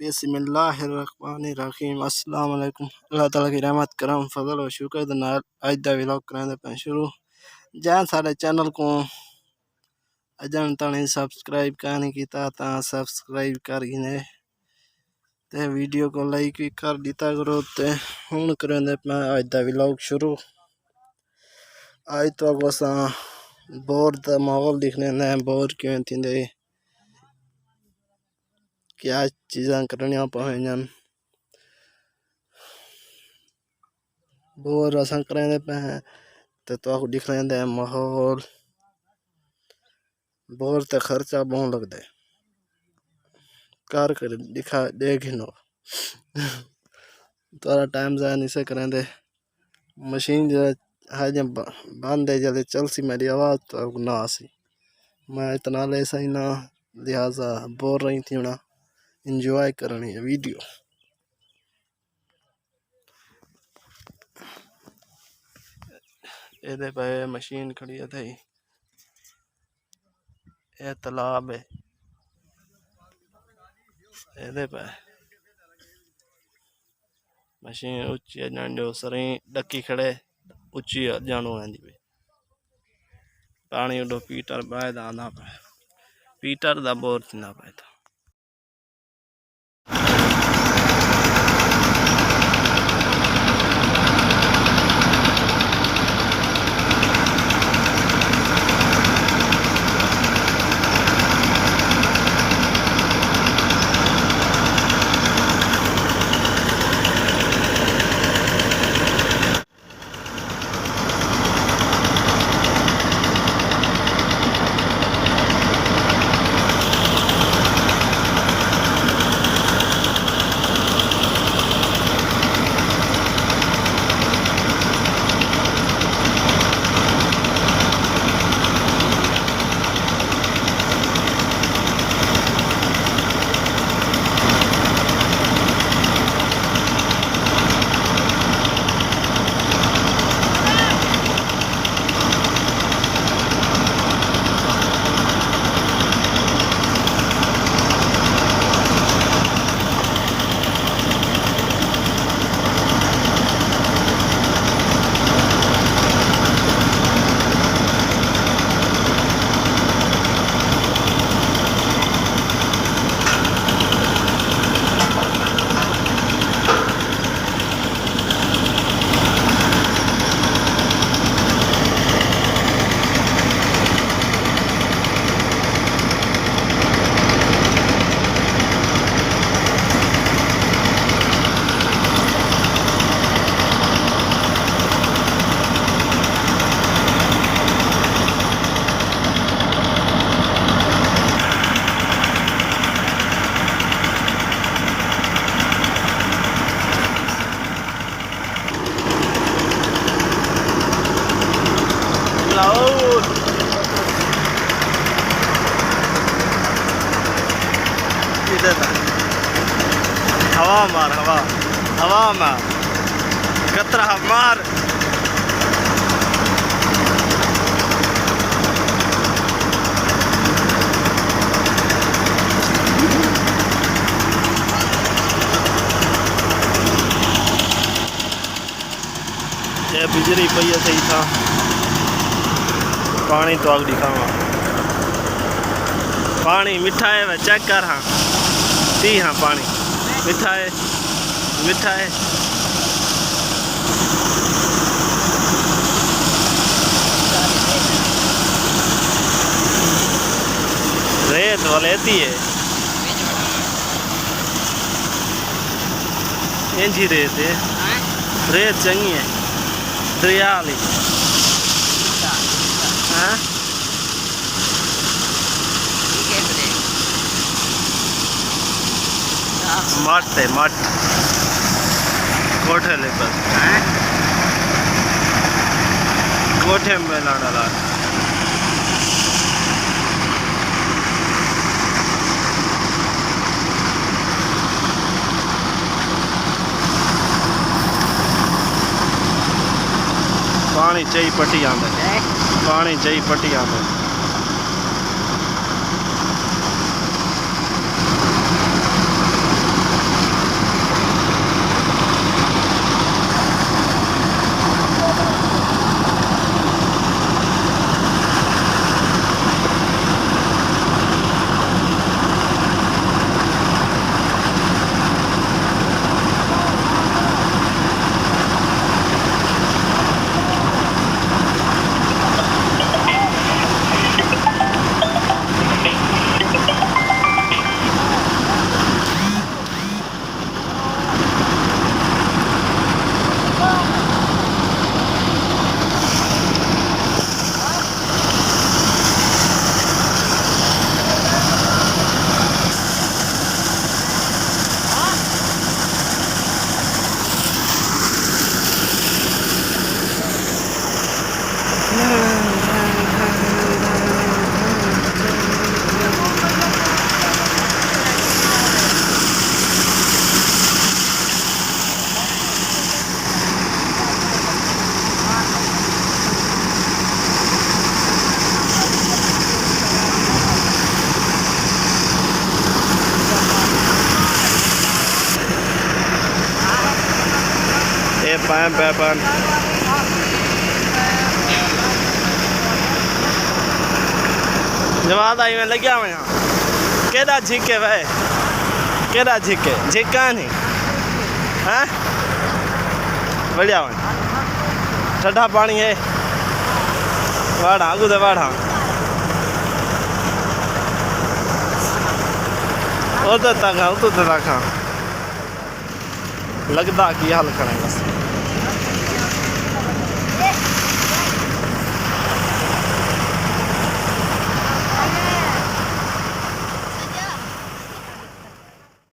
बिस्मिल्लाहिर्रहमानिर्रहीम। अस्सलाम वालेकुम। अल्लाह ताला की रहमत करम फजल और शुक्र दे नाल अज दा व्लॉग करांदे पे शुरू। जैन सारे चैनल को अजन तने सब्सक्राइब करने कीता ता सब्सक्राइब कर गिने ते वीडियो को लाइक भी कर दिता करो। ते हुन करांदे पे अज दा व्लॉग शुरू। आज तो असा बोर दा माहौल दिखने ने बोर क्यों थिंदे क्या चीज़ां करनिया पवेंजन बोर असा करेंदे पे हैं तो दिख रहे माहौल बोर ते खर्चा बहुत लगता है कार कर दिखा देख नो थोड़ा टाइम जाया नहीं से करेंदे मशीन जो है जब बंद है जल्दी चल सी मेरी आवाज़ तो ना सी मैं इतना ले सही ना लिहाजा बोल रही थी ना इंजॉय करनी है वीडियो। ये पे मशीन खड़ी है थी ये तालाब है ये पे मशीन उच्ची जो सरी डकी खड़े उच्ची जानो आंदी पे पानी उडो पीटर बायद आना पे पीटर दा बोर थींदा पे था। हवा मार हवा हवा मार कतरा मार ये बिजली पई है सही था पानी तो आग दिखावा पानी मिठा है वह चेक कर हाँ पी हाँ पानी मिठा है मिठा है रेत वलेती है इंजी रेत है रेत चंगी है दरिया वाली हाँ मट है मट कोठे लेकर कोठे में लाना ला पानी चाहिए पट्टी आंदा पानी चाहिए पट्टी आंदा पैम पैपन जवाब आई मैं लग्या हुआ केड़ा झिके वे केड़ा झिके झिका नहीं हैं बढ़िया हुआ ठंडा पानी है वाड़ा कुछ वाड़ा उधर तक लगता की हल करें बस।